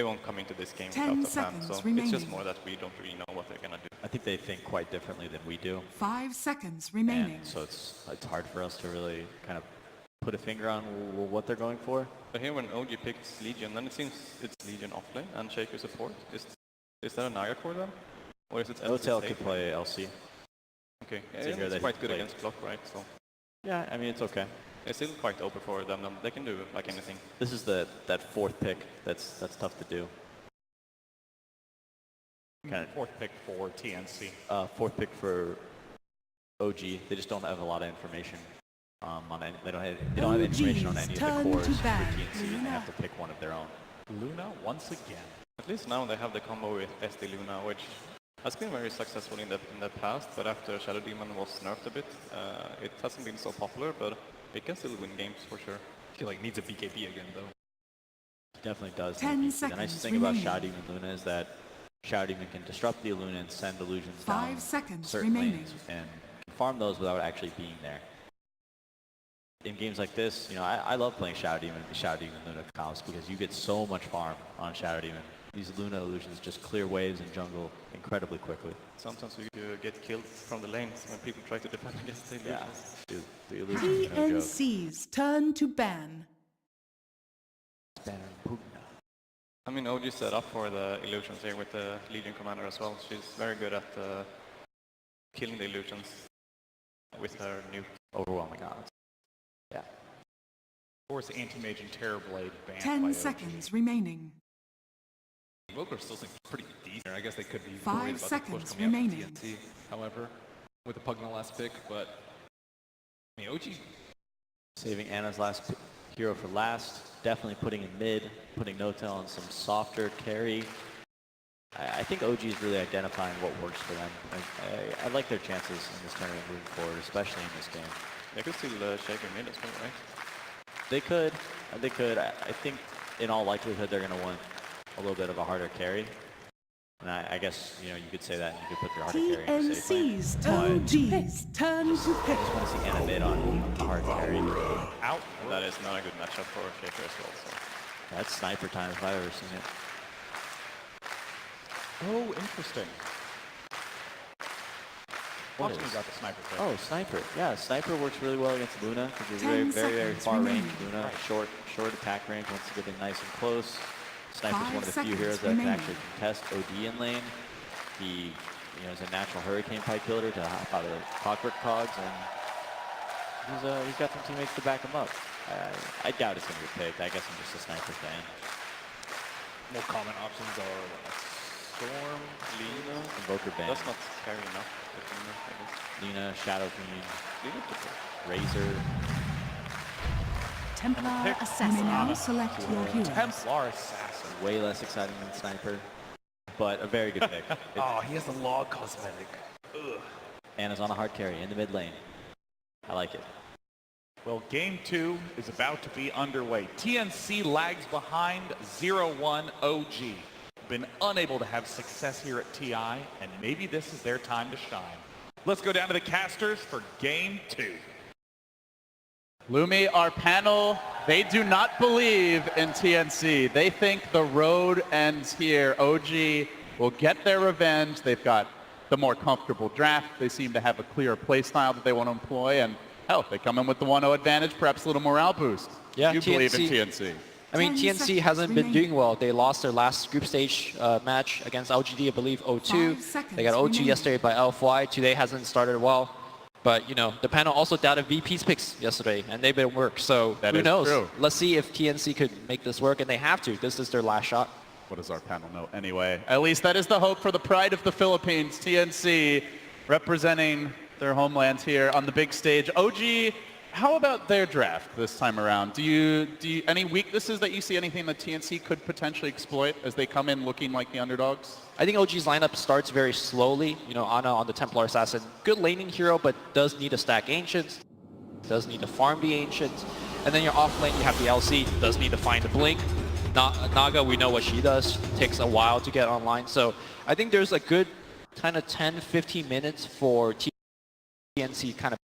they won't come into this game without a plan. So it's just more that we don't really know what they're gonna do. I think they think quite differently than we do. 5 seconds remaining. And so it's hard for us to really kind of put a finger on what they're going for. But here when OG picks Legion, then it seems it's Legion offlane and Shaker support. Is that a Naga core then? Or is it Hotel could play LC. Okay, yeah, it's quite good against Clock, right? So yeah, I mean, it's okay. It's still quite open for them. They can do like anything. This is that fourth pick that's tough to do. Kind of fourth pick for TNC. Fourth pick for OG. They just don't have a lot of information on any. They don't have information on any of the cores for TNC, and they have to pick one of their own. Luna once again. At least now they have the combo with SD Luna, which has been very successful in the past. But after Shadow Demon was nerfed a bit, it hasn't been so popular. But it can still win games for sure. I feel like needs a BKB again though. It definitely does. 10 seconds the nice thing about Shadow Demon Luna is that Shadow Demon can disrupt the Illuna and send illusions down 5 seconds certain remaining. lanes and farm those without actually being there. In games like this, you know, I love playing Shadow Demon Luna combos because you get so much farm on Shadow Demon. These Luna illusions just clear waves in jungle incredibly quickly. Sometimes you get killed from the lanes when people try to defend against the illusions. Yeah, dude, the illusions are no joke. TNC's turn to ban. I mean, OG set up for the illusions here with the Legion Commander as well. She's very good at killing the illusions with her nuke. Overwhelming odds. Yeah. Of course, Anti-Mage and Terrorblade banned 10 seconds remaining. Invoker still seems pretty decent. I guess they could be 5 worried about seconds the push coming remaining. out from TNC, however, with the Pug in the last pick, but I mean, OG Saving Anna's last hero for last. Definitely putting in mid, putting Notel on some softer carry. I think OG is really identifying what works for them. I like their chances in this tournament moving forward, especially in this game. They could still shake your mid as well, right? They could. I think in all likelihood they're going to want a little bit of a harder carry. And I guess, you know, you could say that and you could put your harder carry in the safe lane. TNC's turn to pick. Turn to pick. I just want to see Anna mid on a hard carry. Out. That is not a good matchup for Shaker as well. So. That's sniper time if I've ever seen it. Oh, interesting. What Watch me got the sniper pick. Oh, sniper. Yeah, sniper works really well against Luna because it's very far range Luna. Right. Short attack range wants to get in nice and close. Sniper's one of the few heroes that can actually contest OD in lane. He, you know, is a natural hurricane pipe killer to hop out of Clockwork Cogs, and he's got some teammates to back him up. I doubt it's going to get picked. I guess I'm just a sniper fan. More common options are Storm, Lina, Invoker ban. That's not scary enough. Lina, Shadow Queen, Razor. Templar Assassin. Now select your hero. Templar Assassin. Way less exciting than Sniper, but a very good pick. Oh, he has the log cosmetic. Ugh. Anna's on a hard carry in the mid lane. I like it. Well, game 2 is about to be underway. TNC lags behind 0-1 OG. Been unable to have success here at TI, and maybe this is their time to shine. Let's go down to the casters for game 2. Lumi, our panel, they do not believe in TNC. They think the road ends here. OG will get their revenge. They've got the more comfortable draft. They seem to have a clear play style that they want to employ, and hell, they come in with the 1-0 advantage, perhaps a little morale boost. Yeah, you believe in TNC. I mean, TNC hasn't been doing well. They lost their last group stage match against LGD, I believe, 0-2. They got 0-2 yesterday by LFY. Today hasn't started well. But, you know, the panel also doubted VP's picks yesterday, and they didn't work. So who knows? True. Let's see if TNC could make this work, and they have to. This is their last shot. What does our panel know anyway? At least that is the hope for the pride of the Philippines. TNC representing their homeland here on the big stage. OG, how about their draft this time around? Do you any weaknesses that you see, anything that TNC could potentially exploit as they come in looking like the underdogs? I think OG's lineup starts very slowly. You know, Ana on the Templar Assassin, good laning hero, but does need to stack Ancients, does need to farm the Ancients. And then your off lane, you have the LC, does need to find the Blink. Naga, we know what she does, takes a while to get online. So I think there's a good kind of 10-15 minutes for TNC kind of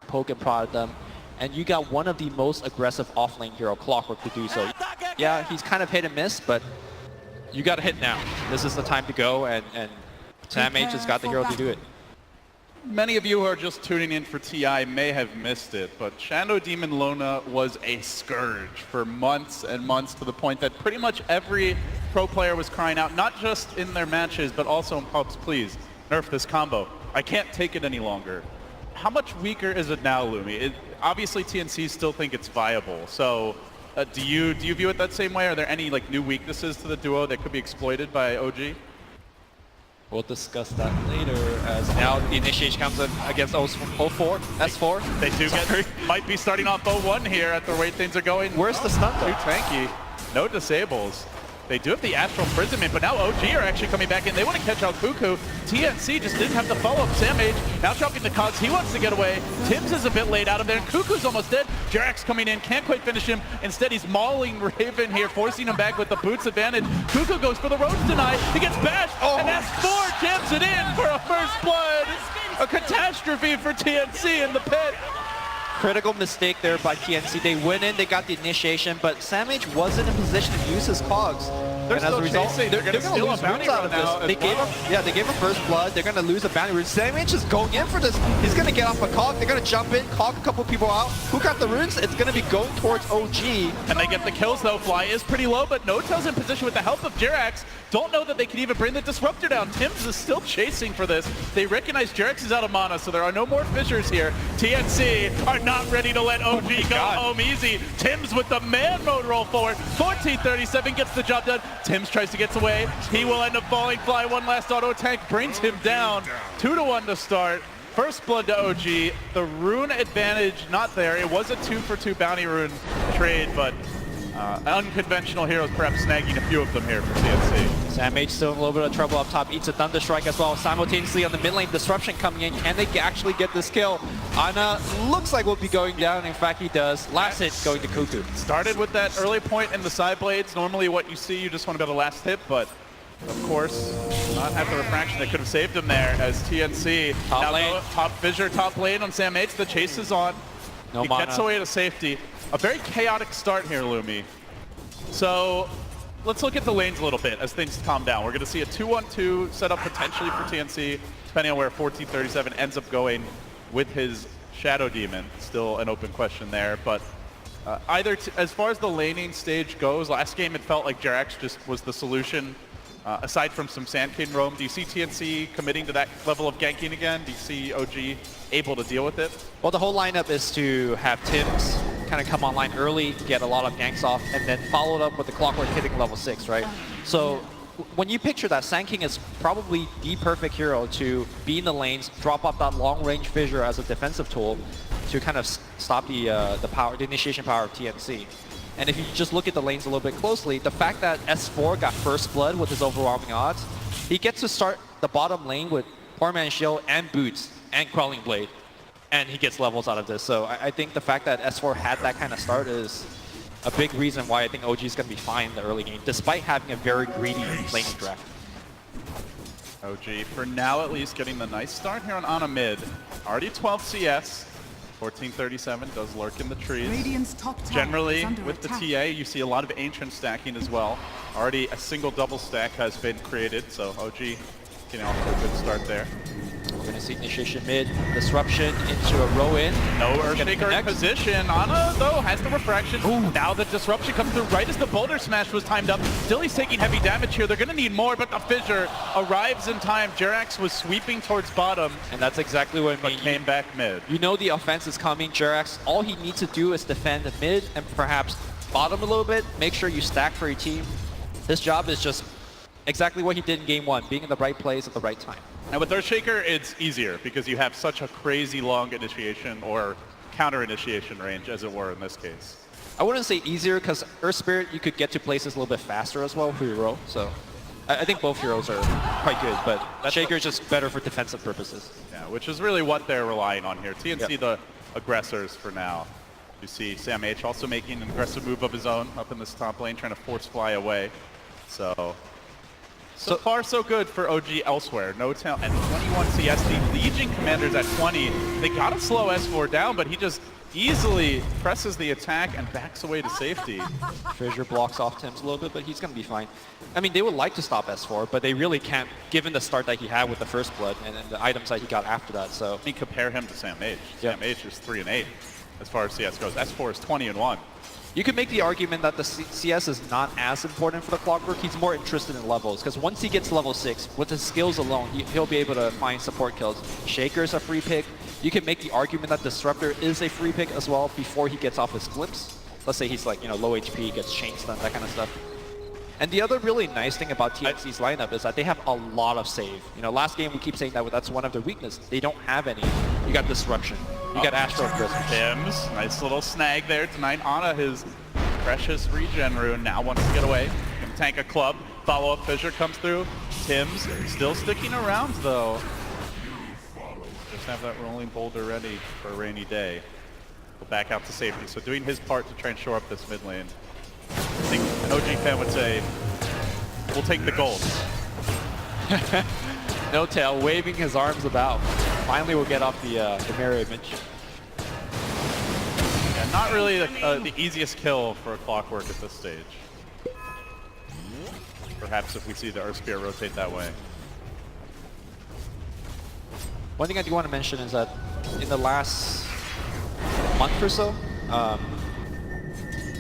poke and prod them. And you got one of the most aggressive off-lane hero, Clockwork, to do so. Yeah, he's kind of hit and miss, but You got to hit now. This is the time to go, and Sam H has got the hero to do it. Many of you who are just tuning in for TI may have missed it, but Shadow Demon Lona was a scourge for months and months, to the point that pretty much every pro player was crying out, not just in their matches, but also in pubs, please, nerf this combo. I can't take it any longer. How much weaker is it now, Lumi? Obviously, TNC still think it's viable, so do you view it that same way? Are there any like new weaknesses to the duo that could be exploited by OG? We'll discuss that later, as now the initiation comes in against S4. They might be starting off 0-1 here at the rate things are going. Where's the stun though? Too tanky. No disables. They do have the Astral Imprisonment, but now OG are actually coming back in. They want to catch out Cuckoo. TNC just didn't have the follow-up. Sam H now dropping the cogs. He wants to get away. Tibbs is a bit late out of there, and Cuckoo's almost dead. Jerax coming in, can't quite finish him. Instead, he's mauling Raven here, forcing him back with the boots advantage. Cuckoo goes for the ropes tonight. He gets bashed, and S4 jams it in for a first blood. A catastrophe for TNC in the pit. Critical mistake there by TNC. They went in, they got the initiation, but Sam H wasn't in position to use his cogs. They're and as a result, chasing. they're gonna going to lose runes out of this. They gave him first blood. They're going to lose a bounty rune. Sam H is going in for this. He's going to get off a cog. They're going to jump in, cog a couple people out. Who got the runes? It's going to be going towards OG. And they get the kills though. Fly is pretty low, but No-Tail's in position with the help of Jerax. Don't know that they can even bring the Disruptor down. Tims is still chasing for this. They recognize Jerax is out of mana, so there are no more fissures here. TNC are not ready to let OG go home easy. Tims with the man mode roll forward. 1437 gets the job done. Tims tries to get away. He will end up falling. Fly one last auto tank brings him down. 2-1 to start. First blood to OG. The rune advantage not there. It was a 2-for-2 bounty rune trade, but unconventional heroes perhaps snagging a few of them here for TNC. Sam H still in a little bit of trouble up top, eats a Thunder Strike as well. Simultaneously on the mid lane, Disruption coming in. Can they actually get this kill? Ana looks like will be going down. In fact, he does. Last hit going to Cuckoo. Started with that early point in the side blades. Normally what you see, you just want to go to last hit, but of course, not have the refraction that could have saved him there as TNC. Top lane. Top fissure, top lane on Sam H. The chase is on. No he mana. gets away to safety. A very chaotic start here, Lumi. So let's look at the lanes a little bit as things calm down. We're going to see a 2-1-2 set up potentially for TNC, depending on where 1437 ends up going with his Shadow Demon. Still an open question there, but as far as the laning stage goes, last game it felt like Jerax just was the solution. Aside from some Sand King roam, do you see TNC committing to that level of ganking again? Do you see OG able to deal with it? Well, the whole lineup is to have Tims kind of come online early, get a lot of ganks off, and then follow it up with the Clockwork hitting level 6, right? So when you picture that, Sand King is probably the perfect hero to be in the lanes, drop off that long-range fissure as a defensive tool to kind of stop the initiation power of TNC. And if you just look at the lanes a little bit closely, the fact that S4 got first blood with his overwhelming odds, he gets to start the bottom lane with Poor Man's Shield and Boots and Quelling Blade, and he gets levels out of this. So I think the fact that S4 had that kind of start is a big reason why I think OG is going to be fine in the early game, despite having a very greedy laning draft. OG, for now at least, getting the nice start here on Ana mid. Already 12 CS. 1437 does lurk in the trees. Radiant's top tower Generally, is under with the attack. TA, you see a lot of Ancient stacking as well. Already a single double stack has been created, so OG getting off to a good start there. We're going to see initiation mid, disruption into a row in. No Earthshaker in position. Ana, though, has the refraction. Ooh. Now the disruption comes through right as the boulder smash was timed up. Still he's taking heavy damage here. They're going to need more, but the fissure arrives in time. Jerax was sweeping towards bottom, And that's exactly what I mean. but came back mid. You know the offense is coming, Jerax. All he needs to do is defend the mid and perhaps bottom a little bit. Make sure you stack for your team. His job is just exactly what he did in game 1, being in the right place at the right time. And with Earthshaker, it's easier because you have such a crazy long initiation or counter initiation range, as it were in this case. I wouldn't say easier because Earth Spirit, you could get to places a little bit faster as well for your row. So I think both heroes are quite good, but Shaker is just better for defensive purposes. Yeah, which is really what they're relying on here. TNC, the aggressors for now. You see Sam H also making an aggressive move of his own up in this top lane, trying to force Fly away. So far, so good for OG elsewhere. No-Tail and 21 CS. The Legion commanders at 20. They got to slow S4 down, but he just easily presses the attack and backs away to safety. Fissure blocks off Tim's a little bit, but he's going to be fine. I mean, they would like to stop S4, but they really can't, given the start that he had with the first blood and then the items that he got after that. So I mean, compare him to Sam H. Yeah. Sam H is 3-8 as far as CS goes. S4 is 20-1. you could make the argument that the CS is not as important for the Clockwork. He's more interested in levels, because once he gets to level 6, with his skills alone, he'll be able to find support kills. Shaker's a free pick. You can make the argument that Disruptor is a free pick as well before he gets off his glimpse. Let's say he's like, low HP, gets chain stun, that kind of stuff. And the other really nice thing about TNC's lineup is that they have a lot of save. Last game we keep saying that that's one of their weaknesses. They don't have any. You got Disruption. You got Astro Crisp. Tim's, nice little snag there tonight. Ana, his precious regen rune, now wants to get away. Gonna tank a club. Follow-up Fissure comes through. Tim's still sticking around though. Just have that rolling boulder ready for a rainy day. We'll back out to safety. So doing his part to try and shore up this mid lane. I think an OG fan would say, we'll take the gold. No Tail waving his arms about. Finally we'll get off the mirror image. Yeah, not really the easiest kill for a Clockwork at this stage. Perhaps if we see the Earth Spear rotate that way. One thing I do want to mention is that in the last month or so,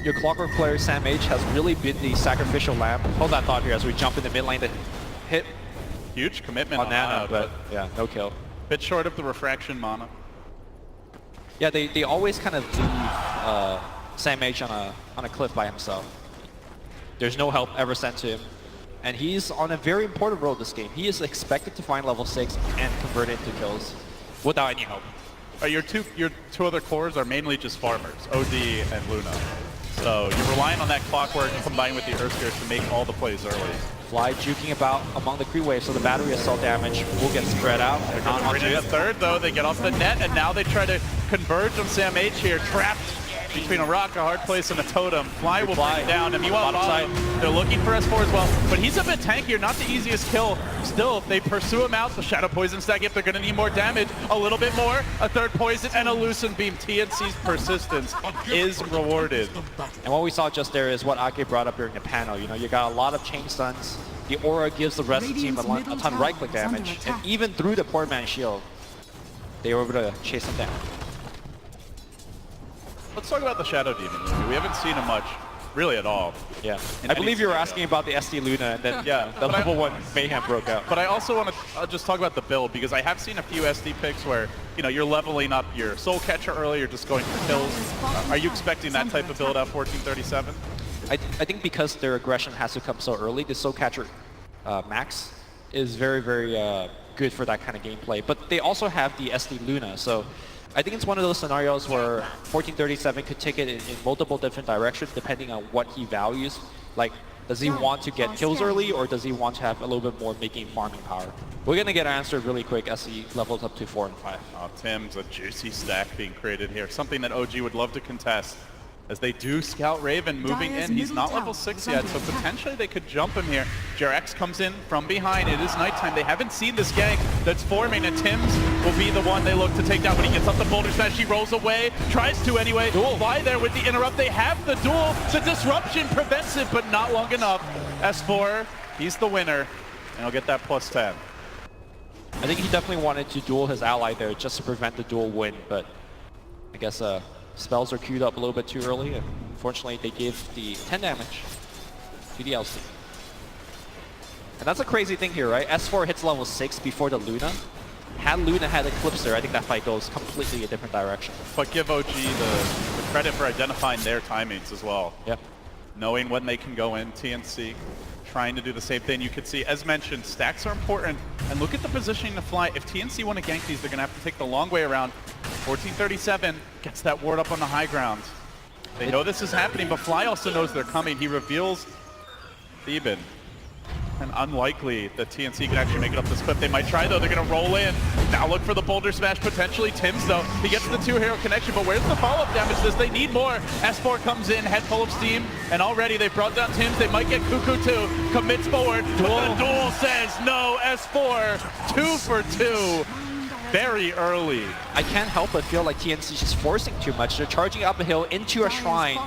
your Clockwork player, Sam H, has really been the sacrificial lamb. Hold that thought here as we jump in the mid lane to hit Huge commitment on Nana, but yeah, no kill. Bit short of the refraction mana. Yeah, they always kind of leave Sam H on a cliff by himself. There's no help ever sent to him. And he's on a very important role this game. He is expected to find level 6 and convert it into kills without any help. Your two other cores are mainly just farmers, OD and Luna. So you're relying on that Clockwork combined with the Earth Spear to make all the plays early. Fly juking about among the creep waves, so the battery assault damage will get spread out. They're not onto In it. the third, though, they get off the net, and now they try to converge on Sam H here, trapped between a rock, a hard place, and a totem. Fly will bring down him. Meanwhile, bottom, they're looking for S4 as well, but he's a bit tankier, not the easiest kill. Still, if they pursue him out, the Shadow Poison stack, if they're going to need more damage, a little bit more, a third poison, and a Lucent Beam. TNC's persistence is rewarded. And what we saw just there is what Ake brought up during the panel. You got a lot of chain stuns. The aura gives the rest of the team a ton of right-click damage, and even through the poor man's shield, they were able to chase him down. Let's talk about the Shadow Demon. We haven't seen him much, really at all. Yeah, I believe you were asking about the SD Luna, and then Yeah, the level 1 mayhem broke out. But I also want to just talk about the build, because I have seen a few SD picks where, you're leveling up your Soul Catcher early, you're just going for kills. Are you expecting that type of build at 1437? I think because their aggression has to come so early, the Soul Catcher max is very, very good for that kind of gameplay. But they also have the SD Luna, so I think it's one of those scenarios where 1437 could take it in multiple different directions depending on what he values. Like, does he want to get kills early, or does he want to have a little bit more making farming power? We're going to get answered really quick as he levels up to 4 and 5. Oh, Tim's a juicy stack being created here. Something that OG would love to contest. As they do scout Raven moving in. He's not level 6 yet, so potentially they could jump him here. JRX comes in from behind. It is nighttime. They haven't seen this gang that's forming, and Tim's will be the one they look to take down. When he gets up the boulder smash, he rolls away, tries to anyway. Fly there with the interrupt. They have the duel. The disruption prevents it, but not long enough. S4, he's the winner, and he'll get that plus 10. I think he definitely wanted to duel his ally there just to prevent the duel win, but I guess spells are queued up a little bit too early, and unfortunately they gave the 10 damage to the LC. And that's a crazy thing here, right? S4 hits level 6 before the Luna. Had Luna had Eclipse there, I think that fight goes completely a different direction. But give OG the credit for identifying their timings as well. Yep. Knowing when they can go in, TNC trying to do the same thing. You could see, as mentioned, stacks are important, and look at the positioning to Fly. If TNC want to gank these, they're going to have to take the long way around. 1437 gets that ward up on the high ground. They know this is happening, but Fly also knows they're coming. He reveals Theban. And unlikely that TNC can actually make it up this cliff. They might try, though. They're going to roll in. Now look for the boulder smash, potentially. Tim's, though. He gets the 2-hero connection, but where's the follow-up damage? This they need more. S4 comes in, head full of steam, and already they've brought down Tim's. They might get Cuckoo, too. Commits forward, but the duel says no. S4, 2 for 2. very early. I can't help but feel like TNC is just forcing too much. They're charging up a hill into a shrine.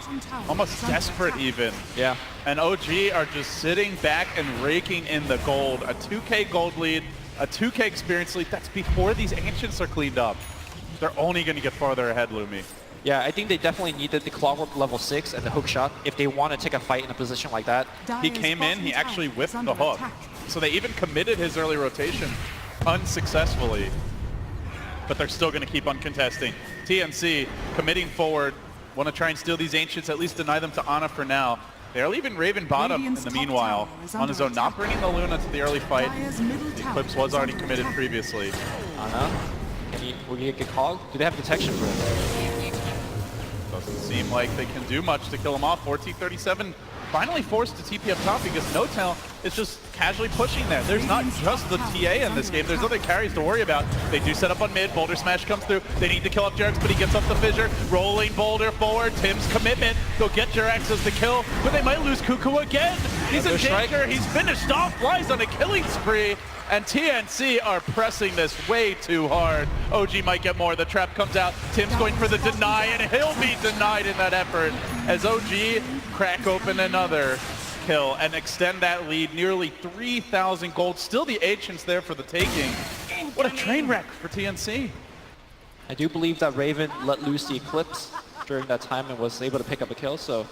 Almost desperate even. Yeah. And OG are just sitting back and raking in the gold. A 2K gold lead, a 2K experience lead. That's before these Ancients are cleaned up. They're only going to get farther ahead, Lumi. Yeah, I think they definitely needed the Clockwork level 6 and the hook shot if they want to take a fight in a position like that. He came in, he actually whipped the hook. So they even committed his early rotation unsuccessfully. But they're still going to keep on contesting. TNC committing forward, want to try and steal these Ancients, at least deny them to Ana for now. They're leaving Raven bottom in the meanwhile. On his own, not bringing the Luna to the early fight. The Eclipse was already committed previously. Ana, will he get called? Do they have detection for him? Doesn't seem like they can do much to kill him off. 1437 finally forced to TP up top because No-Tail is just casually pushing there. There's not just the TA in this game. There's other carries to worry about. They do set up on mid. Boulder Smash comes through. They need to kill off Jerax, but he gets off the fissure. Rolling Boulder forward. Tim's commitment. They'll get Jerax as the kill, but they might lose Cuckoo again. He's in danger. He's finished off. Flies on a killing spree. And TNC are pressing this way too hard. OG might get more. The trap comes out. Tim's going for the deny, and he'll be denied in that effort as OG crack open another kill and extend that lead. Nearly 3,000 gold. Still the Ancients there for the taking. What a train wreck for TNC. I do believe that Raven let loose the Eclipse during that time and was able to pick up a kill, so a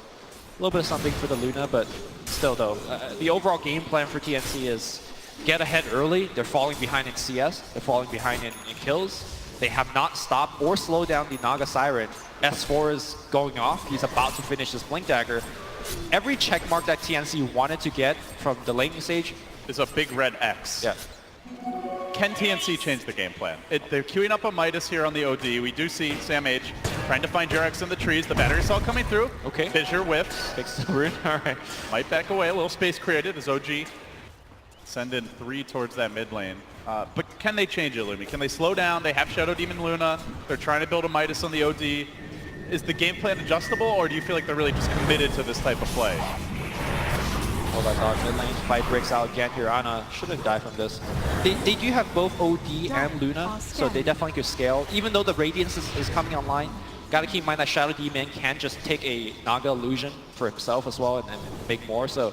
little bit of something for the Luna, but still though, the overall game plan for TNC is get ahead early. They're falling behind in CS. They're falling behind in kills. They have not stopped or slowed down the Naga Siren. S4 is going off. He's about to finish his Blink Dagger. Every check mark that TNC wanted to get from the laning stage is a big red X. Yeah. Can TNC change the game plan? They're queuing up a Midas here on the OD. We do see Sam H trying to find Jerax in the trees. The battery assault coming through. Okay. Fissure whiffs. Fix the rune. All right. Might back away. A little space created as OG send in 3 towards that mid lane. But can they change it, Lumi? Can they slow down? They have Shadow Demon Luna. They're trying to build a Midas on the OD. Is the game plan adjustable, or do you feel like they're really just committed to this type of play? Hold that dog. Mid lane fight breaks out again here. Ana shouldn't die from this. They do have both OD and Luna, so they definitely could scale. Even though the Radiance is coming online, gotta keep in mind that Shadow Demon can just take a Naga illusion for himself as well and make more. So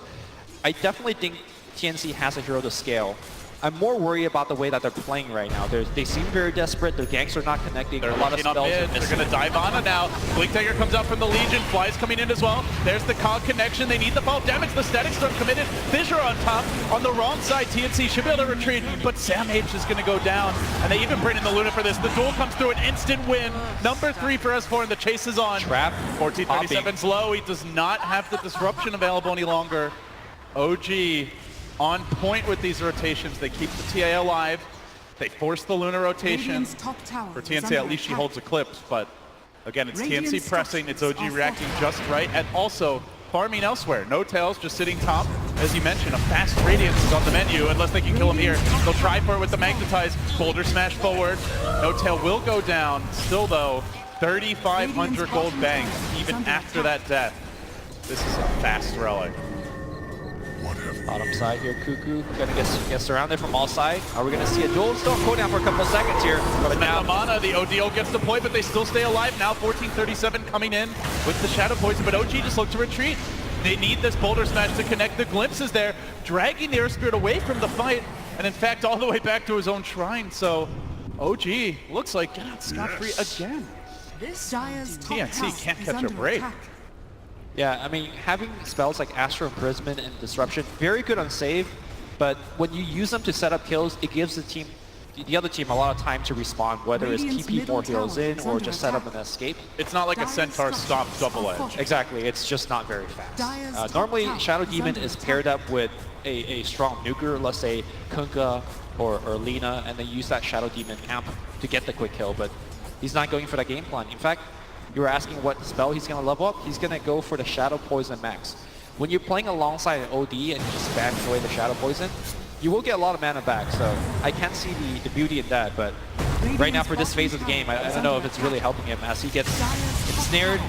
I definitely think TNC has a hero to scale. I'm more worried about the way that they're playing right now. They seem very desperate. Their ganks are not connecting. They're a lot of looking spells up are mid. They're missing. going to dive on it now. Blink Dagger comes out from the Legion. Fly's coming in as well. There's the COG connection. They need the fall damage. The Static Storm committed. Fissure on top. On the wrong side, TNC should be able to retreat, but Sam H is going to go down. And they even bring in the Luna for this. The duel comes through, an instant win. Number 3 for S4, and the chase is on. Trap. 1437's low. He does not have the disruption available any longer. OG on point with these rotations. They keep the TA alive. They force the Luna rotation. For TNC, at least she holds Eclipse, but again, it's TNC pressing. It's OG reacting just right, and also farming elsewhere. No Tails just sitting top. As you mentioned, a fast Radiance is on the menu, unless they can kill him here. They'll try for it with the Magnetize. Boulder Smash forward. No Tail will go down. Still though, 3,500 gold bank, even after that death. This is a fast relic. Bottom side here, Cuckoo gonna get surrounded from all sides. Are we gonna see a duel? Still cooldown for a couple of seconds here, but now Mana, the ODO gets deployed, but they still stay alive. Now 1437 coming in with the Shadow Poison, but OG just looked to retreat. They need this Boulder Smash to connect. The glimpse is there, dragging the Air Spirit away from the fight, and in fact all the way back to his own shrine. So OG looks like get out scot-free again. TNC can't catch a break. yeah, I mean, having spells like Astro Imprisonment and Disruption, very good on save, but when you use them to set up kills, it gives the other team a lot of time to respond, whether it's TP more heroes in or just set up an escape. It's not like a Centaur stopped double edge. Exactly, it's just not very fast. Normally, Shadow Demon is paired up with a strong nuker, let's say Kunkka or Lina, and they use that Shadow Demon amp to get the quick kill, but he's not going for that game plan. In fact, you were asking what spell he's going to level up. He's going to go for the Shadow Poison max. When you're playing alongside an OD and you just spam away the Shadow Poison, you will get a lot of mana back. So I can't see the beauty in that. But right now for this phase of the game, I don't know if it's really helping him as he gets ensnared.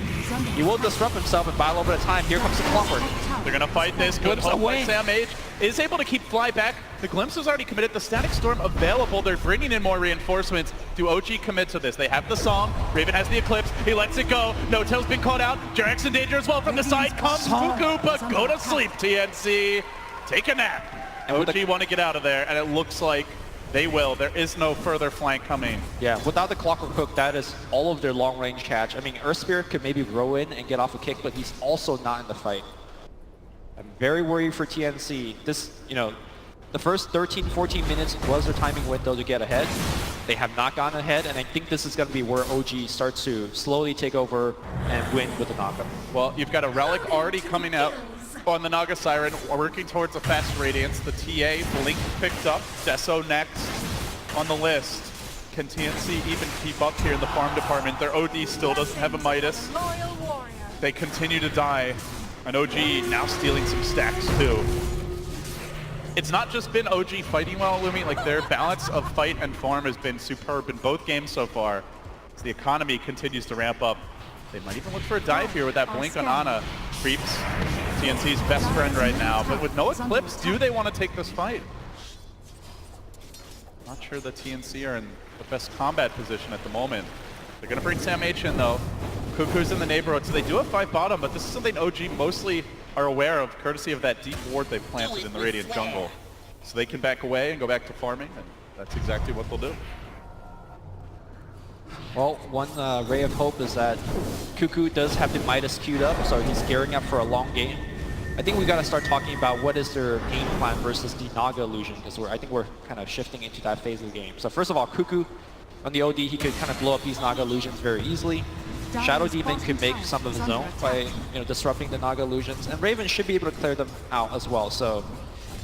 He will disrupt himself and battle over the time. Here comes the clockwork. They're going to fight this. Good Glimpse hope by away. Sam H. Is able to keep Fly back. The Glimpse is already committed. The Static Storm available. They're bringing in more reinforcements. Do OG commit to this? They have the song. Raven has the Eclipse. He lets it go. No-Tail's been called out. Jarek's in danger as well. From the side comes Fuku, but go to sleep, TNC. Take a nap. OG want to get out of there, and it looks like they will. There is no further flank coming. Yeah, without the Clockwork Hook, that is all of their long-range catch. I mean, Earth Spirit could maybe row in and get off a kick, but he's also not in the fight. I'm very worried for TNC. This, you know, the first 13, 14 minutes was their timing window to get ahead. They have not gotten ahead, and I think this is going to be where OG starts to slowly take over and win with the knockup. Well, you've got a Relic already coming out on the Naga Siren, working towards a fast Radiance. The TA, Blink picked up, Deso next on the list. Can TNC even keep up here in the farm department? Their OD still doesn't have a Midas. They continue to die, and OG now stealing some stacks too. It's not just been OG fighting well, Lumi, like their balance of fight and farm has been superb in both games so far. As the economy continues to ramp up, they might even look for a dive here with that blink on Ana. Creeps, TNC's best friend right now, but with no Eclipse, do they want to take this fight? Not sure the TNC are in the best combat position at the moment. They're going to bring Sam H in though. Cuckoo's in the neighborhood, so they do have 5 bottom, but this is something OG mostly are aware of, courtesy of that deep ward they planted in the Radiant jungle. So they can back away and go back to farming, and that's exactly what they'll do. Well, one ray of hope is that Cuckoo does have the Midas queued up, so he's gearing up for a long game. I think we got to start talking about what is their game plan versus the Naga illusion, because I think we're kind of shifting into that phase of the game. So first of all, Cuckoo on the OD, he could kind of blow up these Naga illusions very easily. Shadow Demon could make some of his own by disrupting the Naga illusions, and Raven should be able to clear them out as well. So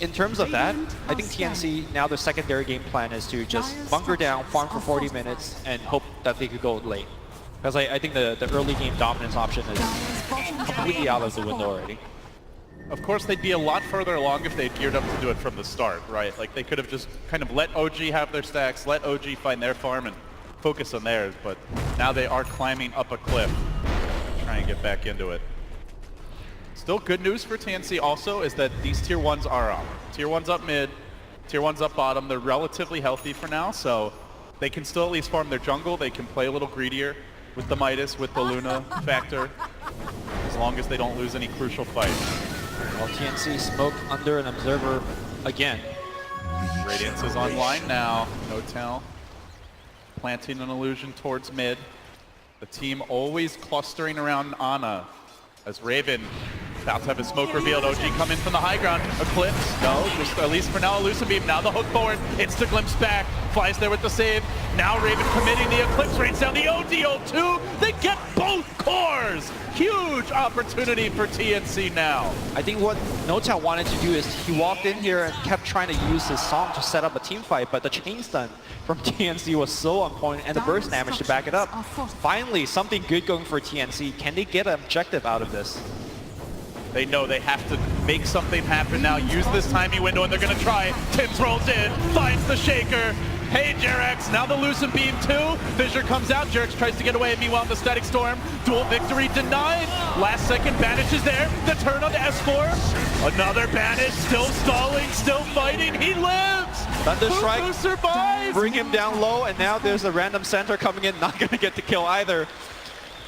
in terms of that, I think TNC, now their secondary game plan is to just bunker down, farm for 40 minutes, and hope that they could go late. Because I think the early game dominance option is completely out of the window already. Of course, they'd be a lot further along if they'd geared up to do it from the start, right? Like, they could have just kind of let OG have their stacks, let OG find their farm, and focus on theirs, but now they are climbing up a cliff to try and get back into it. Still good news for TNC also is that these tier 1s are up. Tier 1's up mid, tier 1's up bottom. They're relatively healthy for now, so they can still at least farm their jungle. They can play a little greedier with the Midas, with the Luna factor, as long as they don't lose any crucial fights. Well, TNC smoke under an observer again. Radiance is online now. No-Tail planting an illusion towards mid. The team always clustering around Ana as Raven about to have his smoke revealed. OG coming from the high ground. Eclipse, no, just at least for now, Elusive Beam. Now the hook forward, it's the Glimpse back. Flies there with the save. Now Raven committing the Eclipse, rains down the ODO2. They get both cores. Huge opportunity for TNC now. I think what No-Tail wanted to do is he walked in here and kept trying to use his song to set up a team fight, but the chain stun from TNC was so on point and the burst damage to back it up. Finally, something good going for TNC. Can they get an objective out of this? They know they have to make something happen now. Use this timing window, and they're going to try. Tims rolls in, finds the Shaker. Hey, Jarex, now the Lucent Beam too. Fissure comes out, Jarex tries to get away. Meanwhile, the Static Storm, dual victory denied. Last second banish is there. The turn on the S4. Another banish, still stalling, still fighting. He lives. Thunderstrike, Who survives? bring him down low, and now there's a random center coming in, not going to get the kill either.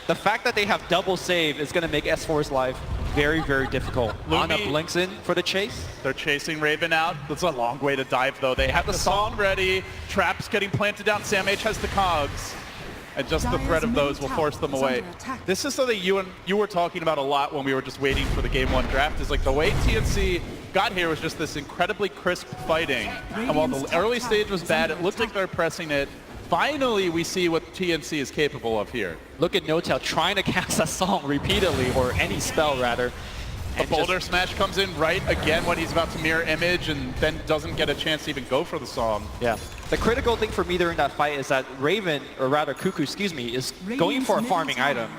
The fact that they have double save is going to make S4's life very, very difficult. Ana blinks in for the chase. They're chasing Raven out. That's a long way to dive, though. They have the song ready. Traps getting planted down. Sam H has the cogs. And just the threat of those will force them away. This is something you were talking about a lot when we were just waiting for the Game 1 draft. Is like the way TNC got here was just this incredibly crisp fighting. And while the early stage was bad, it looked like they're pressing it. Finally, we see what TNC is capable of here. Look at No-Tail trying to cast that song repeatedly, or any spell rather. A boulder smash comes in right again when he's about to mirror image and then doesn't get a chance to even go for the song. Yeah. The critical thing for me during that fight is that Raven, or rather Cuckoo, excuse me, is going for a farming item.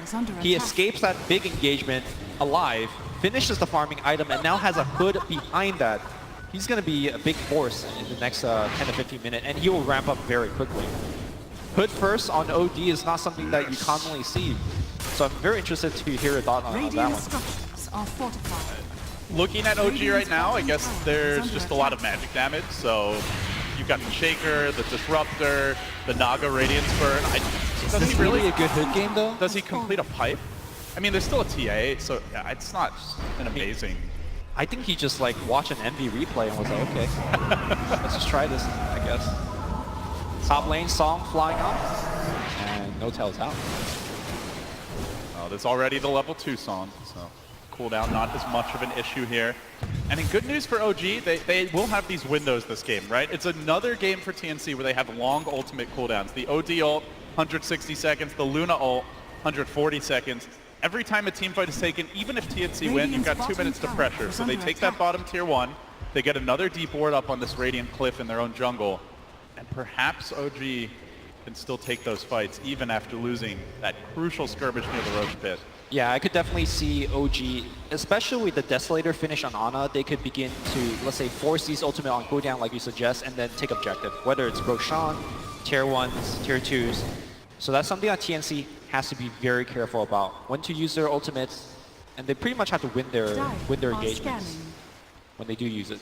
He escapes that big engagement alive, finishes the farming item, and now has a hood behind that. He's going to be a big force in the next 10 to 15 minutes, and he will ramp up very quickly. Hood first on OD is not something that you commonly see. So I'm very interested to hear your thought on that Radiant one. structures are fortified. Looking at OG right now, I guess there's just a lot of magic damage. So you've got the Shaker, the Disruptor, the Naga Radiance Burn. Is this really a good hit game though? Does he complete a pipe? I mean, there's still a TA, so yeah, it's not an amazing. I think he just like watched an MV replay and was like, okay, let's just try this, I guess. Top lane, Song flying up, and no tails out. Oh, there's already the level 2 song, so cooldown not as much of an issue here. And in good news for OG, they will have these windows this game, right? It's another game for TNC where they have long ultimate cooldowns. The OD ult, 160 seconds, the Luna ult, 140 seconds. Every time a team fight is taken, even if TNC win, you've got 2 minutes to pressure. So they take that bottom tier 1, they get another deep ward up on this Radiant Cliff in their own jungle, and perhaps OG can still take those fights even after losing that crucial skirmish near the Roach Pit. Yeah, I could definitely see OG, especially with the Desolator finish on Ana, they could begin to, let's say, force these ultimate on cooldown like you suggest, and then take objective, whether it's Roshan, tier 1s, tier 2s. So that's something that TNC has to be very careful about, when to use their ultimates, and they pretty much have to win their engagements when they do use it.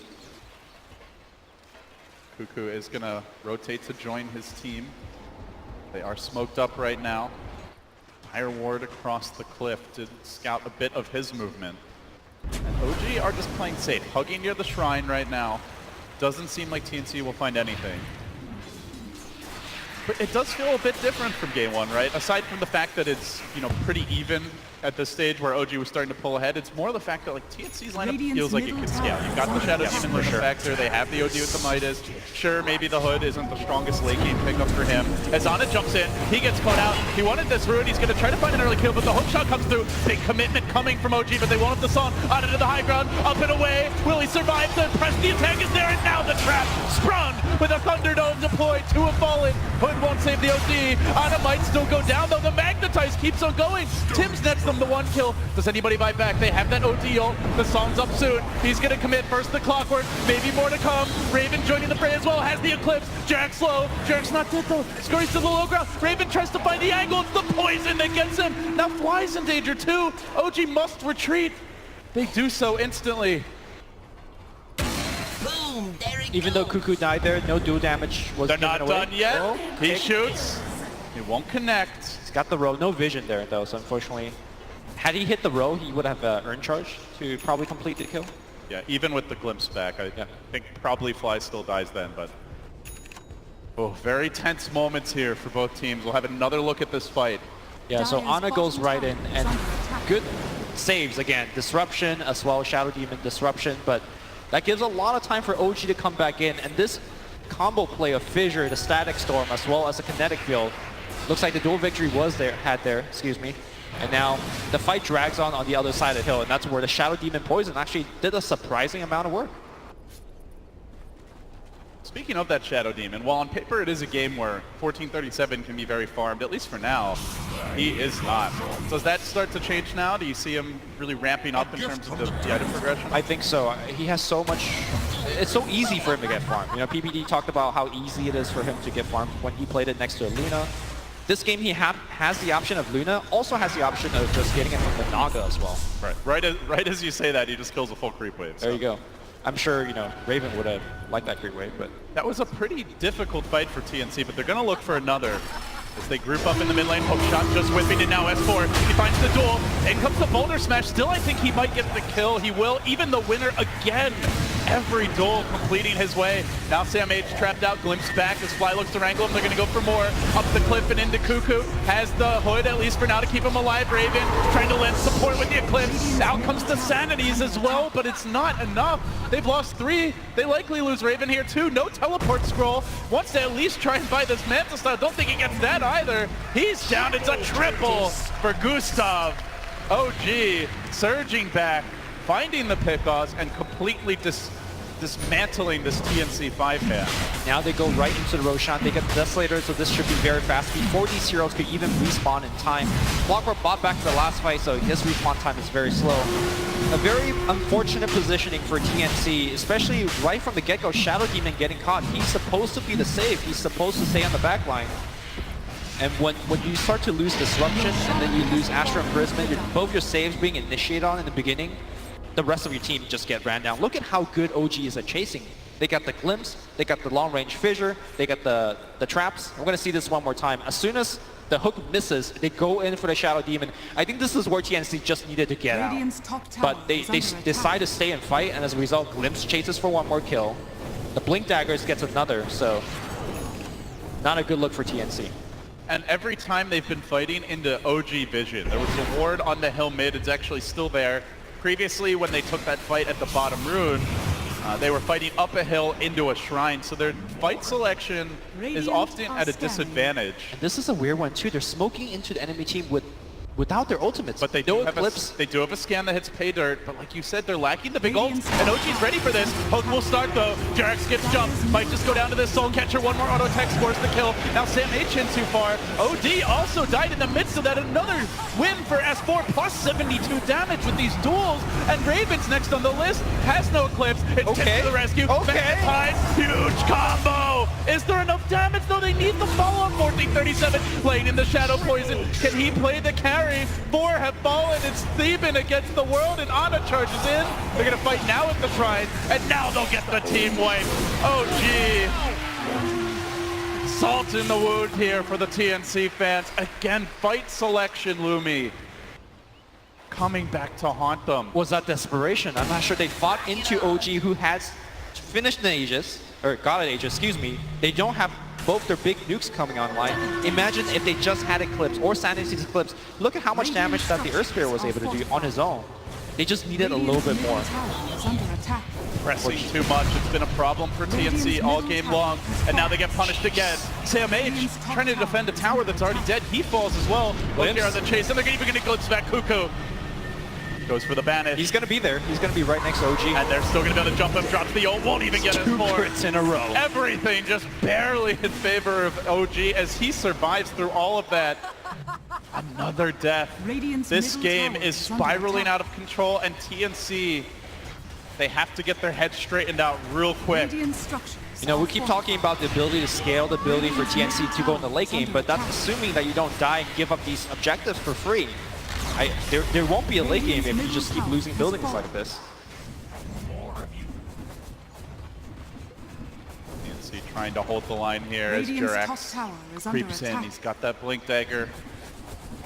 Cuckoo is going to rotate to join his team. They are smoked up right now. Fire Ward across the cliff to scout a bit of his movement. And OG are just playing safe, hugging near the shrine right now. Doesn't seem like TNC will find anything. But it does feel a bit different from game 1, right? Aside from the fact that it's, you know, pretty even at this stage where OG was starting to pull ahead, it's more the fact that like TNC's lineup feels like it could scale. You've got the Shadow Demon Limit Factor, they have the OD with the Midas. Sure, maybe the Hood isn't the strongest late game pickup for him. As Ana jumps in, he gets caught out. He wanted this Ruin, he's going to try to find an early kill, but the hook shot comes through. Big commitment coming from OG, but they won't have the song. Ana to the high ground, up and away. Will he survive? The press, the attack is there, and now the trap sprung with a Thunderdome deployed. 2 have fallen. Hood won't save the OD. Ana might still go down, though. The Magnetize keeps on going. Tim's nets them the 1 kill. Does anybody bite back? They have that OD ult. The song's up soon. He's going to commit first the Clockwork. Maybe more to come. Raven joining the fray as well. Has the Eclipse. Jack's low. Jack's not dead, though. Scurries to the low ground. Raven tries to find the angle. It's the poison that gets him. Now Fly's in danger, too. OG must retreat. They do so instantly. Boom, there it Even though goes. Cuckoo died there, no dual damage was They're given not away. done yet. Oh, He kick. shoots. He won't connect. He's got the row. No vision there, though, so unfortunately, had he hit the row, he would have earned charge to probably complete the kill. Yeah, even with the glimpse back, I think probably Fly still dies then, but... Oh, very tense moments here for both teams. We'll have another look at this fight. Yeah, so Ana goes right in, and good saves again. Disruption as well, Shadow Demon Disruption, but that gives a lot of time for OG to come back in, and this combo play of Fissure, the Static Storm, as well as the Kinetic Field, looks like the dual victory had there, and now the fight drags on the other side of the hill, and that's where the Shadow Demon Poison actually did a surprising amount of work. Speaking of that Shadow Demon, while on paper it is a game where 1437 can be very farmed, at least for now, he is not. Does that start to change now? Do you see him really ramping up in terms of the item progression? I think so. He has so much... It's so easy for him to get farmed. You know, PPD talked about how easy it is for him to get farmed when he played it next to a Luna. This game he has the option of Luna, also has the option of just getting it from the Naga as well. Right as you say that, he just kills a full creep wave. There you go. I'm sure, you know, Raven would have liked that creep wave, but... That was a pretty difficult fight for TNC, but they're going to look for another. As they group up in the mid lane, hook shot just whipping it now, S4. He finds the duel. In comes the boulder smash. Still, I think he might get the kill. He will. Even the winner again. Every duel completing his way. Now Sam H trapped out, glimpsed back as Fly looks to wrangle him. They're going to go for more. Up the cliff and into Cuckoo. Has the Hood, at least for now, to keep him alive. Raven trying to lend support with the Eclipse. Out comes the Sanities as well, but it's not enough. They've lost 3. They likely lose Raven here too. No teleport scroll. Wants to at least try and buy this Manta Star. Don't think he gets that either. He's down. It's a triple for Gustav. OG surging back, finding the pickoffs, and completely dismantling this TNC 5-man. Now they go right into the Roshan. They get the Desolator, so this should be very fast. Before these heroes could even respawn in time. Clockwork bought back to the last fight, so his respawn time is very slow. A very unfortunate positioning for TNC, especially right from the get-go. Shadow Demon getting caught. He's supposed to be the save. He's supposed to stay on the back line. And when you start to lose Disruption and then you lose Astro and Prisma, both your saves being initiated on in the beginning, the rest of your team just get ran down. Look at how good OG is at chasing. They got the Glimpse, they got the long-range Fissure, they got the traps. We're going to see this one more time. As soon as the hook misses, they go in for the Shadow Demon. I think this is where TNC just needed to get Radiant's out. top tower But they is under decide attack. to stay and fight, and as a result, Glimpse chases for one more kill. The Blink Daggers gets another, so not a good look for TNC. And every time they've been fighting into OG vision, there was a ward on the hill mid. It's actually still there. Previously, when they took that fight at the bottom rune, they were fighting up a hill into a shrine, so their fight selection is often at a disadvantage. And this is a weird one too. They're smoking into the enemy team without their ultimates. But they do have a scan that hits pay dirt, but like you said, they're lacking the big ult, and OG's ready for this. Hook will start though. Jarek skips jump, might just go down to this Soul Catcher. One more auto attack scores the kill. Now Sam H in too far. OD also died in the midst of that. Another win for S4, plus 72 damage with these duels, and Raven's next on the list, has no Eclipse. It's Tips to the rescue. Magnetized, huge combo. Is there enough damage? No, they need the follow-up. 1437 playing in the Shadow Poison. Can he play the carry? 4 have fallen. It's Theban against the world, and Ana charges in. They're going to fight now at the Shrine, and now they'll get the team wipe. OG. Salt in the wound here for the TNC fans. Again, fight selection, Lumi, coming back to haunt them. Was that desperation? I'm not sure. They fought into OG, who has finished the Aegis, or got an Aegis, excuse me. They don't have both their big nukes coming online. Imagine if they just had Eclipse or Sanity's Eclipse. Look at how much damage that the Earth Spirit was able to do on his own. They just needed a little bit more. Pressing too much. It's been a problem for TNC all game long, and now they get punished again. Sam H trying to defend a tower that's already dead. He falls as well. Look here on the chase, and they're even going to glimpse back Cuckoo. Goes for the banish. He's going to be there. He's going to be right next to OG. And they're still going to be able to jump him. Drops the ult. Won't even get his 4 crits in a row. Everything just barely in favor of OG as he survives through all of that. Another death. This game is spiraling out of control, and TNC, they have to get their heads straightened out real quick. You know, we keep talking about the ability to scale, the ability for TNC to go in the late game, but that's assuming that you don't die and give up these objectives for free. There won't be a late game if you just keep losing buildings like this. TNC trying to hold the line here as Jirax creeps in. He's got that Blink Dagger.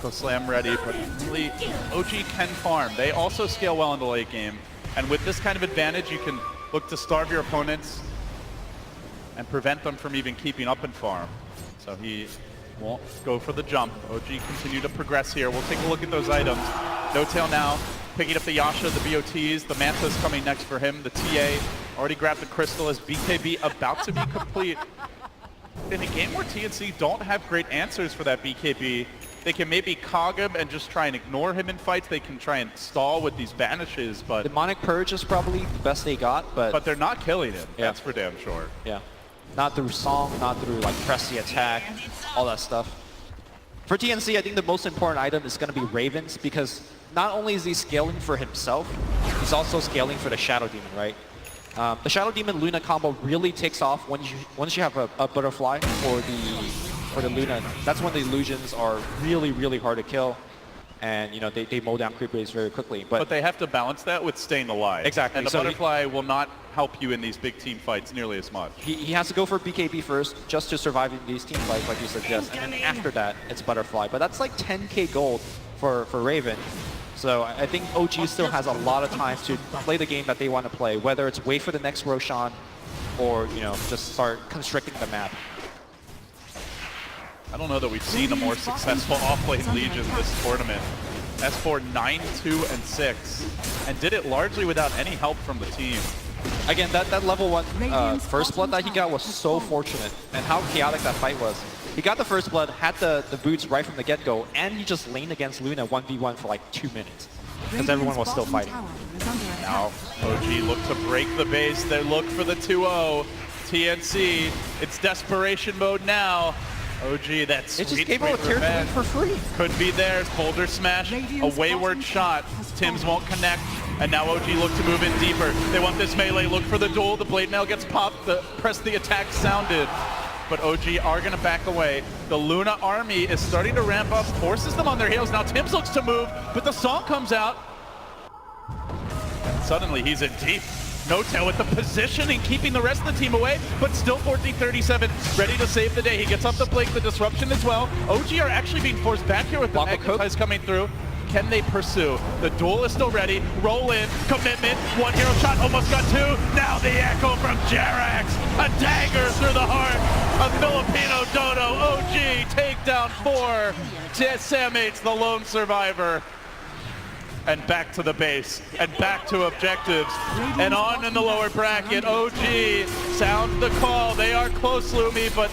Go Slam ready, but really, OG can farm. They also scale well in the late game. And with this kind of advantage, you can look to starve your opponents and prevent them from even keeping up in farm. So he won't go for the jump. OG continue to progress here. We'll take a look at those items. No Tail now, picking up the Yasha, the BOTs, the Manta's coming next for him. The TA already grabbed the Crystal as BKB about to be complete. In a game where TNC don't have great answers for that BKB, they can maybe cog him and just try and ignore him in fights. They can try and stall with these banishes, but Demonic Purge is probably the best they got, but they're not killing him. Yeah. That's for damn sure. Yeah. Not through Song, not through like press the attack, all that stuff. For TNC, I think the most important item is going to be Ravens, because not only is he scaling for himself, he's also scaling for the Shadow Demon, right? The Shadow Demon Luna combo really takes off once you have a butterfly for the Luna. That's when the illusions are really, really hard to kill, and you know they mow down creep waves very quickly. But they have to balance that with staying alive. Exactly. And the So butterfly will not help you in these big team fights nearly as much. he has to go for BKB first just to survive in these team fights, like you suggest, and then after that it's butterfly. But that's like 10k gold for Raven. So I think OG still has a lot of time to play the game that they want to play, whether it's wait for the next Roshan or, you know, just start constricting the map. I don't know that we've seen a more successful off-lane Legion this tournament. S4 9-2-6, and did it largely without any help from the team. Again, that level 1 first blood that he got was so fortunate, and how chaotic that fight was. He got the first blood, had the boots right from the get-go, and he just laned against Luna 1v1 for like 2 minutes, because everyone was still fighting. Now, OG look to break the base. They look for the 2-0. TNC, it's desperation mode now. OG, that sweet, it just came out with tier 3 for free. Could be theirs. Boulder smash, a wayward shot. Tims won't connect, and now OG look to move in deeper. They want this melee. Look for the duel. The blade mail gets popped. The press the attack sounded. but OG are going to back away. The Luna army is starting to ramp up, forces them on their heels. Now Tibbs looks to move, but the song comes out. And suddenly he's in deep. No-Tail with the positioning, keeping the rest of the team away, but still 14-37, ready to save the day. He gets up to blink the disruption as well. OG are actually being forced back here with the Magnetize coming through. Can they pursue? The duel is still ready. Roll in, commitment, one hero shot, almost got two. Now the echo from Jerax. A dagger through the heart of Filipino Dodo. OG takedown 4. Sam8's the lone survivor. And back to the base, and back to objectives, and on in the lower bracket. OG sounds the call. They are close, Lumi, but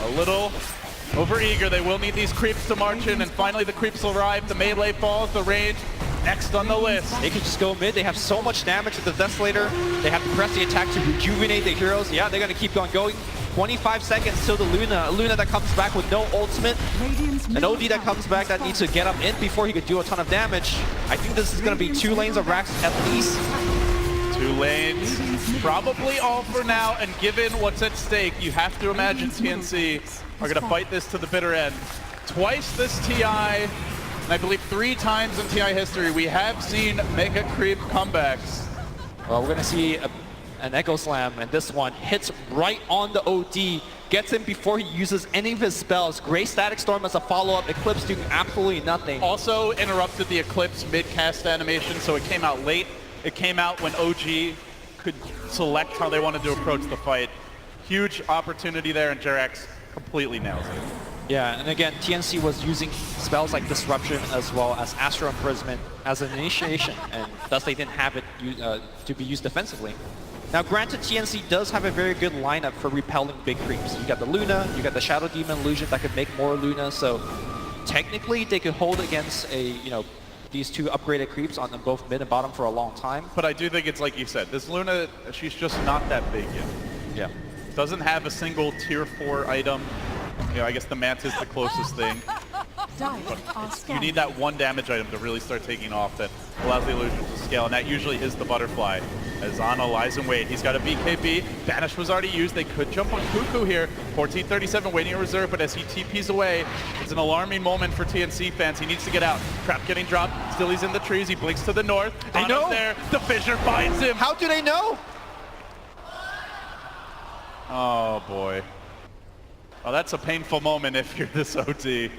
a little overeager. They will need these creeps to march in, and finally the creeps will arrive. The melee falls, the range next on the list. They could just go mid. They have so much damage with the Desolator. They have to press the attack to rejuvenate the heroes. Yeah, they're going to keep on going. 25 seconds till the Luna. A Luna that comes back with no ultimate. An OD that comes back that needs to get up in before he could do a ton of damage. I think this is going to be 2 lanes of Rax at least. 2 lanes, probably all for now, and given what's at stake, you have to imagine TNC are going to fight this to the bitter end. Twice this TI, and I believe 3 times in TI history, we have seen Mega Creep comebacks. Well, we're going to see an Echo Slam, and this one hits right on the OD, gets him before he uses any of his spells. Great Static Storm as a follow-up, Eclipse doing absolutely nothing. Also interrupted the Eclipse mid-cast animation, so it came out late. It came out when OG could select how they wanted to approach the fight. Huge opportunity there, and Jerax completely nails it. Yeah, and again, TNC was using spells like Disruption as well as Astral Imprisonment as an initiation, and thus they didn't have it to be used defensively. Now granted, TNC does have a very good lineup for repelling big creeps. You got the Luna, you got the Shadow Demon Illusion that could make more Luna, so technically they could hold against these 2 upgraded creeps on both mid and bottom for a long time. But I do think it's like you said, this Luna, she's just not that big yet. Yeah. Doesn't have a single tier 4 item. You know, I guess the Mantis is the closest thing. But you need that 1 damage item to really start taking off that allows the illusion to scale, and that usually is the butterfly. As Ana lies in wait, he's got a BKB. Banish was already used. They could jump on Cuckoo here. 14-37 waiting in reserve, but as he TPs away, it's an alarming moment for TNC fans. He needs to get out. Trap getting dropped. Still he's in the trees. He blinks to the north. They know. There. The Fissure finds him. How do they know? Oh boy. Oh, that's a painful moment if you're this OD. He's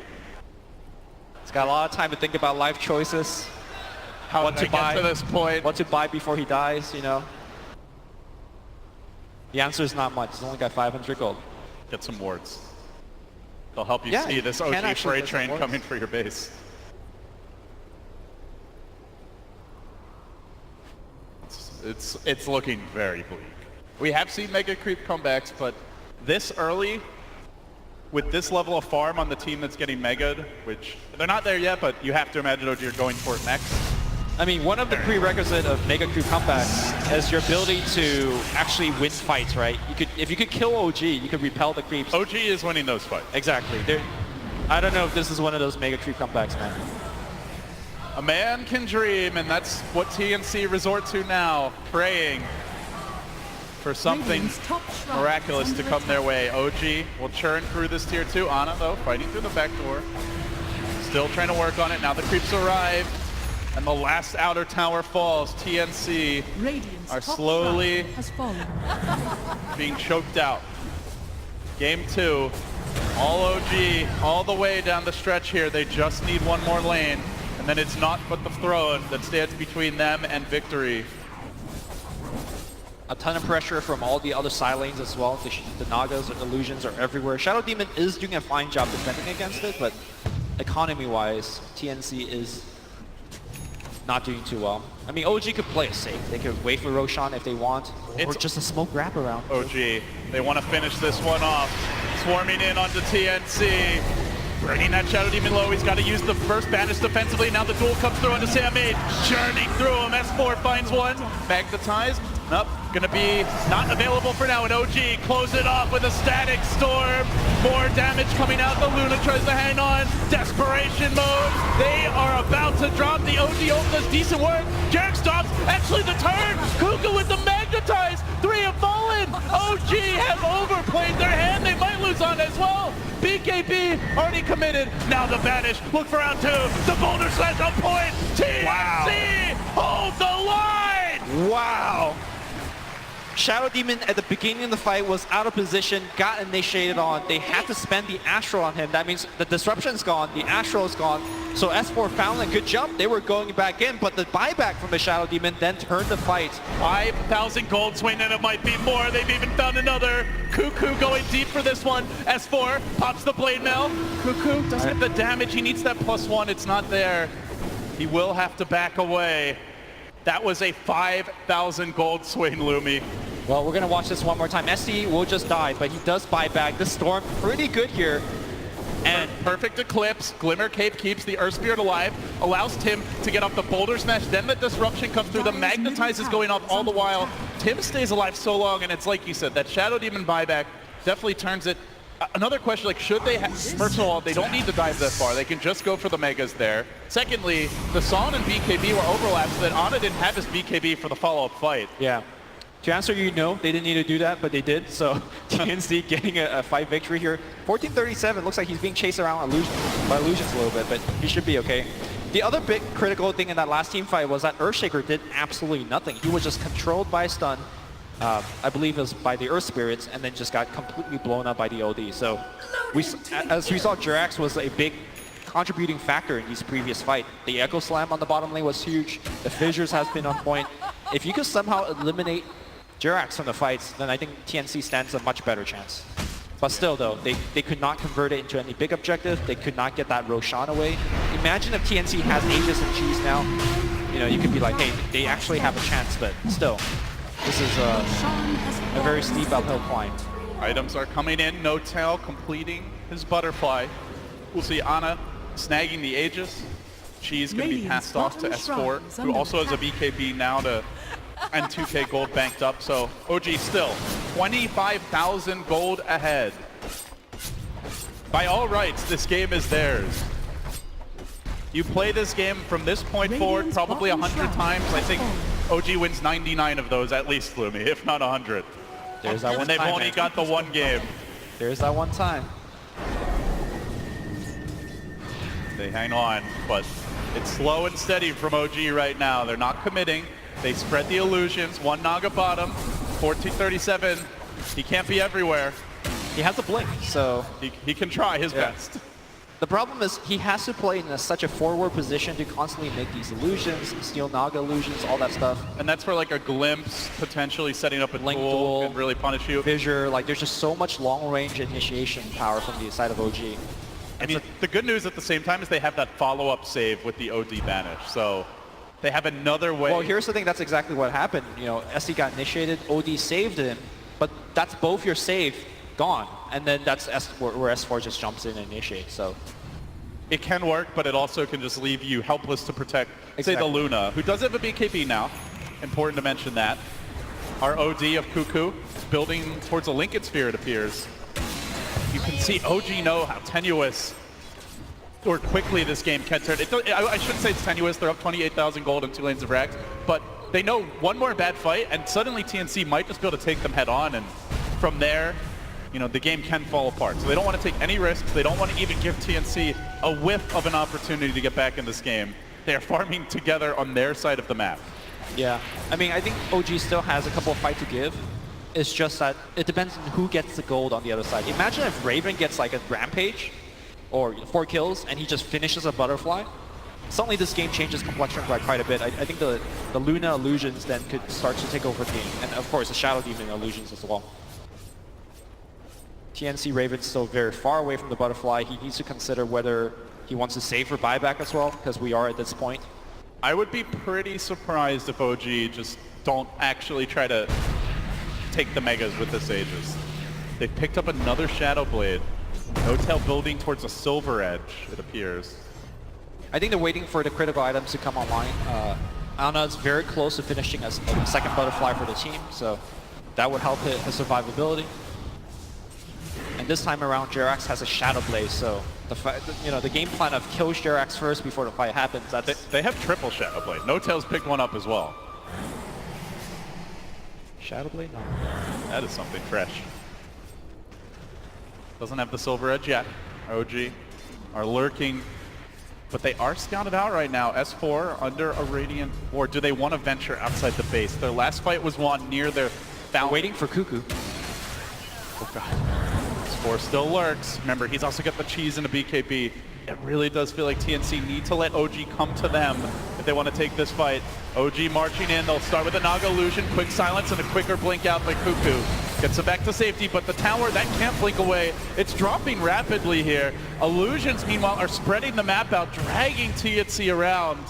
got a lot of time to think about life choices. What to buy to this point. What to buy before he dies, you know? The answer is not much. He's only got 500 gold. Get some wards. They'll help you see this OG freight train coming for your base. It's looking very bleak. We have seen Mega Creep comebacks, but this early, with this level of farm on the team that's getting Mega'd, which they're not there yet, but you have to imagine OG are going for it next. I mean, one of the prerequisites of Mega Creep comebacks is your ability to actually win fights, right? If you could kill OG, you could repel the creeps. OG is winning those fights. Exactly. I don't know if this is one of those Mega Creep comebacks, man. A man can dream, and that's what TNC resort to now, praying for something miraculous to come their way. OG will churn through this tier 2. Ana, though, fighting through the back door. Still trying to work on it. Now the creeps arrive, and the last outer tower falls. TNC are slowly being choked out. Game 2, all OG, all the way down the stretch here. They just need one more lane, and then it's naught but the throne that stands between them and victory. A ton of pressure from all the other side lanes as well. The Nagas and Illusions are everywhere. Shadow Demon is doing a fine job defending against it, but economy-wise, TNC is not doing too well. I mean, OG could play it safe. They could wait for Roshan if they want, or just a smoke wraparound. OG, they want to finish this one off. Swarming in onto TNC. Burning that Shadow Demon low. He's got to use the first banish defensively. Now the duel comes through onto Sam8. Churning through him. S4 finds one. Magnetized. Nope. Gonna be not available for now. And OG close it off with a Static Storm. More damage coming out. The Luna tries to hang on. Desperation mode. They are about to drop. The OG ult does decent work. Jerax stops. Actually the turn. Kuka with the Magnetize. 3 have fallen. OG have overplayed their hand. They might lose Kuku's on as well. BKB already committed. Now the banish. Look for round 2. The boulder slash on point. TNC holds the line. Wow. Shadow Demon at the beginning of the fight was out of position, got initiated on. They had to spend the Astral on him. That means the disruption's gone, the Astral is gone. So S4 found a good jump. They were going back in, but the buyback from the Shadow Demon then turned the fight. 5,000 gold swing, and it might be more. They've even found another. Kuku going deep for this one. S4 pops the blade mail. Kuku doesn't get the damage. He needs that +1. It's not there. He will have to back away. That was a 5,000 gold swing, Lumi. Well, we're going to watch this one more time. SD will just die, but he does buy back. The Storm pretty good here. And perfect Eclipse. Glimmer Cape keeps the Earth Spirit alive, allows Tim to get off the Boulder Smash. Then the Disruption comes through. The Magnetize is going off all the while. Tim stays alive so long, and it's like you said, that Shadow Demon buyback definitely turns it. Another question, like, should they first of all, they don't need to dive that far. They can just go for the Megas there. Secondly, the Son and BKB were overlapped, so that Ana didn't have his BKB for the follow-up fight. Yeah. To answer you, no, they didn't need to do that, but they did. So TNC getting a fight victory here. 1437, looks like he's being chased around by illusions a little bit, but he should be okay. The other big critical thing in that last team fight was that Earthshaker did absolutely nothing. He was just controlled by a stun. I believe it was by the Earth Spirits, and then just got completely blown up by the OD. So as we saw, Jirax was a big contributing factor in his previous fight. The Echo Slam on the bottom lane was huge. The Fissures has been on point. If you could somehow eliminate Jirax from the fights, then I think TNC stands a much better chance. But still, though, they could not convert it into any big objective. They could not get that Roshan away. Imagine if TNC has Aegis and Cheese now. You know, you could be like, hey, they actually have a chance, but still. This is a very steep uphill climb. Items are coming in. No Tail completing his butterfly. We'll see Ana snagging the Aegis. Cheese going to be passed off to S4, who also has a BKB now and 2k gold banked up. So OG still 25,000 gold ahead. By all rights, this game is theirs. You play this game from this point forward probably 100 times. I think OG wins 99 of those at least, Lumi, if not 100. There's that one and they've time, only man. got the one game. There's that one time. They hang on, but it's slow and steady from OG right now. They're not committing. They spread the illusions. One Naga bottom, 1437. He can't be everywhere. He has a blink, so He can try his best. the problem is he has to play in such a forward position to constantly make these illusions, steal Naga illusions, all that stuff. And that's where like a glimpse, potentially setting up a Blink duel duel. can really punish you. Fissure, like there's just so much long-range initiation power from the side of OG. I mean, the good news at the same time is they have that follow-up save with the OD banish. So they have another way. Well, here's the thing. That's exactly what happened. You know, SD got initiated, OD saved him, but that's both your save gone, and then that's where S4 just jumps in and initiates. So it can work, but it also can just leave you helpless to protect, say, the Luna, who does have a BKB now. Important to mention that. Our OD of Kuku is building towards a Lincoln Sphere, it appears. You can see OG know how tenuous or quickly this game can turn. I shouldn't say it's tenuous. They're up 28,000 gold and 2 lanes of Rags, but they know one more bad fight, and suddenly TNC might just be able to take them head on, and from there, you know, the game can fall apart. So they don't want to take any risks. They don't want to even give TNC a whiff of an opportunity to get back in this game. They are farming together on their side of the map. yeah, I mean, I think OG still has a couple of fight to give. It's just that it depends on who gets the gold on the other side. Imagine if Raven gets like a Rampage or 4 kills and he just finishes a Butterfly. Suddenly this game changes complexion by quite a bit. I think the Luna illusions then could start to take over the game. And of course the Shadow Demon illusions as well. TNC Raven's still very far away from the Butterfly. He needs to consider whether he wants to save for buyback as well, because we are at this point. I would be pretty surprised if OG just don't actually try to take the Megas with this Aegis. They picked up another Shadow Blade. No Tail building towards a Silver Edge, it appears. I think they're waiting for the critical items to come online. Ana is very close to finishing as a second Butterfly for the team, so that would help his survivability. And this time around, Jirax has a Shadow Blaze, so the game plan of kill Jirax first before the fight happens. They have triple Shadow Blade. No Tail's picked one up as well. Shadow Blade? No. That is something fresh. Doesn't have the silver edge yet. OG are lurking, but they are scouted out right now. S4 under a Radiant Ward. Do they want to venture outside the base? Their last fight was won near their fountain. Waiting for Cuckoo. Oh god. S4 still lurks. Remember, he's also got the cheese and a BKB. It really does feel like TNC need to let OG come to them if they want to take this fight. OG marching in. They'll start with a Naga illusion, quick silence, and a quicker blink out by Cuckoo. Gets them back to safety, but the tower, that can't blink away. It's dropping rapidly here. Illusions, meanwhile, are spreading the map out, dragging TNC around.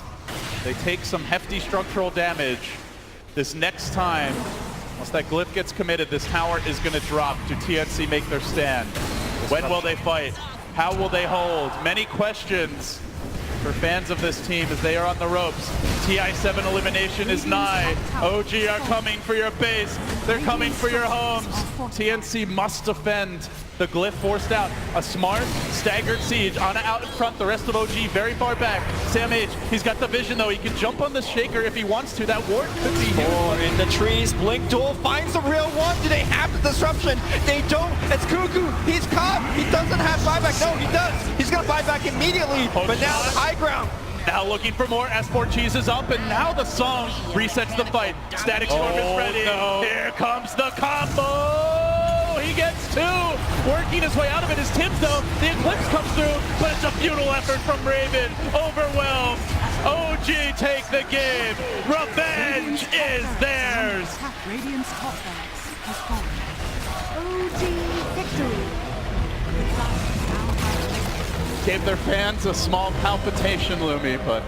They take some hefty structural damage. This next time, once that glyph gets committed, this tower is going to drop. Do TNC make their stand? When will they fight? How will they hold? Many questions for fans of this team as they are on the ropes. TI7 elimination is nigh. OG are coming for your base. They're coming for your homes. TNC must defend. The glyph forced out. A smart, staggered siege. Ana out in front, the rest of OG very far back. Sam H, he's got the vision though. He can jump on the shaker if he wants to. That ward could be huge. Four in the trees. Blink Duel finds the real one. Do they have the disruption? They don't. It's Cuckoo. He's caught. He doesn't have buyback. No, he does. He's going to buy back immediately. But now the high ground. Now looking for more. S4 Cheese is up, and now the song resets the fight. Static Storm is ready. No. Here comes the combo. He gets two. Working his way out of it is Tibbs, though. The Eclipse comes through, but it's a futile effort from Raven. Overwhelmed. OG take the game. Revenge is theirs. Radiant's top barracks has fallen. OG victory. The class is now high. Gave their fans a small palpitation, Lumi, but